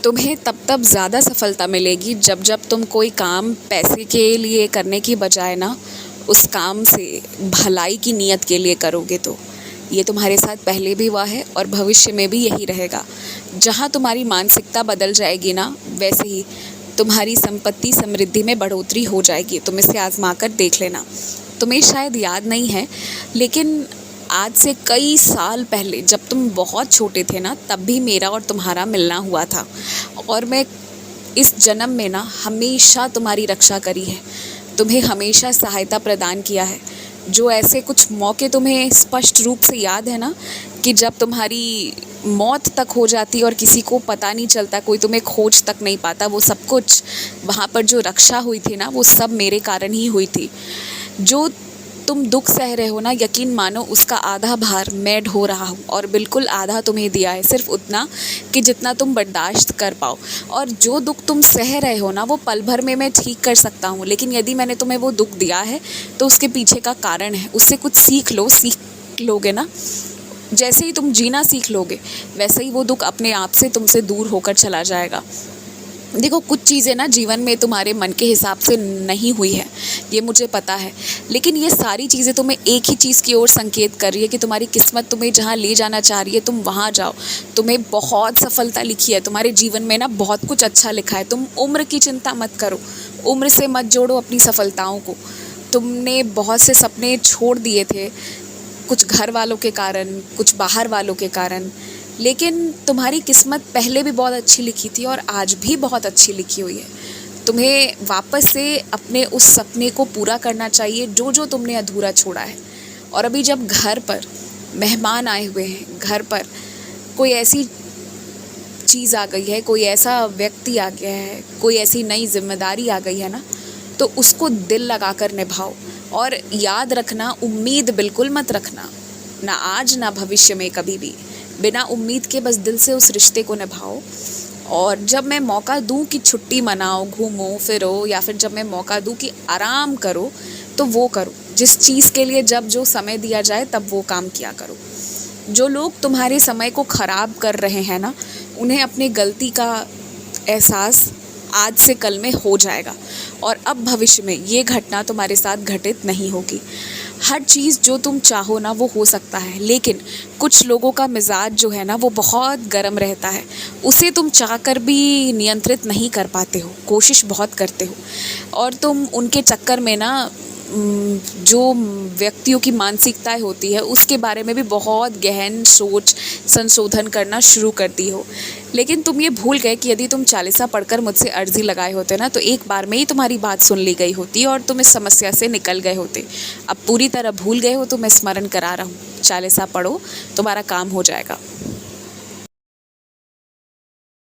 तुम्हें तब तब ज़्यादा सफलता मिलेगी जब जब तुम कोई काम पैसे के लिए करने की बजाय ना उस काम से भलाई की नीयत के लिए करोगे। तो ये तुम्हारे साथ पहले भी हुआ है और भविष्य में भी यही रहेगा। जहाँ तुम्हारी मानसिकता बदल जाएगी ना, वैसे ही तुम्हारी संपत्ति समृद्धि में बढ़ोतरी हो जाएगी। तुम इसे आजमा कर देख लेना। तुम्हें शायद याद नहीं है, लेकिन आज से कई साल पहले जब तुम बहुत छोटे थे ना, तब भी मेरा और तुम्हारा मिलना हुआ था। और मैं इस जन्म में ना हमेशा तुम्हारी रक्षा करी है, तुम्हें हमेशा सहायता प्रदान किया है। जो ऐसे कुछ मौके तुम्हें स्पष्ट रूप से याद है ना, कि जब तुम्हारी मौत तक हो जाती और किसी को पता नहीं चलता, कोई तुम्हें खोज तक नहीं पाता, वो सब कुछ वहाँ पर जो रक्षा हुई थी ना, वो सब मेरे कारण ही हुई थी। जो तुम दुख सह रहे हो ना, यकीन मानो उसका आधा भार मैं ढो रहा हूँ और बिल्कुल आधा तुम्हें दिया है, सिर्फ उतना कि जितना तुम बर्दाश्त कर पाओ। और जो दुख तुम सह रहे हो ना, वो पल भर में मैं ठीक कर सकता हूँ, लेकिन यदि मैंने तुम्हें वो दुख दिया है तो उसके पीछे का कारण है। उससे कुछ सीख लोगे ना। जैसे ही तुम जीना सीख लोगे, वैसे ही वो दुख अपने आप से तुमसे दूर होकर चला जाएगा। देखो, कुछ चीज़ें ना जीवन में तुम्हारे मन के हिसाब से नहीं हुई है, ये मुझे पता है, लेकिन ये सारी चीज़ें तुम्हें एक ही चीज़ की ओर संकेत कर रही है कि तुम्हारी किस्मत तुम्हें जहाँ ले जाना चाह रही है, तुम वहाँ जाओ। तुम्हें बहुत सफलता लिखी है, तुम्हारे जीवन में ना बहुत कुछ अच्छा लिखा है। तुम उम्र की चिंता मत करो, उम्र से मत जोड़ो अपनी सफलताओं को। तुमने बहुत से सपने छोड़ दिए थे, कुछ घर वालों के कारण, कुछ बाहर वालों के कारण, लेकिन तुम्हारी किस्मत पहले भी बहुत अच्छी लिखी थी और आज भी बहुत अच्छी लिखी हुई है। तुम्हें वापस से अपने उस सपने को पूरा करना चाहिए जो जो तुमने अधूरा छोड़ा है। और अभी जब घर पर मेहमान आए हुए हैं, घर पर कोई ऐसी चीज़ आ गई है, कोई ऐसा व्यक्ति आ गया है, कोई ऐसी नई जिम्मेदारी आ गई है ना, तो उसको दिल लगा कर निभाओ। और याद रखना, उम्मीद बिल्कुल मत रखना, ना आज ना भविष्य में कभी भी। बिना उम्मीद के बस दिल से उस रिश्ते को निभाओ। और जब मैं मौका दूं कि छुट्टी मनाओ, घूमो फिरो, या फिर जब मैं मौका दूं कि आराम करो, तो वो करो। जिस चीज़ के लिए जब जो समय दिया जाए तब वो काम किया करो। जो लोग तुम्हारे समय को ख़राब कर रहे हैं ना, उन्हें अपनी गलती का एहसास आज से कल में हो जाएगा और अब भविष्य में ये घटना तुम्हारे साथ घटित नहीं होगी। हर चीज़ जो तुम चाहो ना, वो हो सकता है, लेकिन कुछ लोगों का मिजाज जो है ना, वो बहुत गर्म रहता है। उसे तुम चाहकर भी नियंत्रित नहीं कर पाते हो, कोशिश बहुत करते हो, और तुम उनके चक्कर में ना जो व्यक्तियों की मानसिकताएं होती है उसके बारे में भी बहुत गहन सोच संशोधन करना शुरू करती हो। लेकिन तुम ये भूल गए कि यदि तुम चालीसा पढ़कर मुझसे अर्जी लगाए होते ना, तो एक बार में ही तुम्हारी बात सुन ली गई होती और तुम इस समस्या से निकल गए होते। अब पूरी तरह भूल गए हो तो मैं स्मरण करा रहा हूँ, चालीसा पढ़ो, तुम्हारा काम हो जाएगा।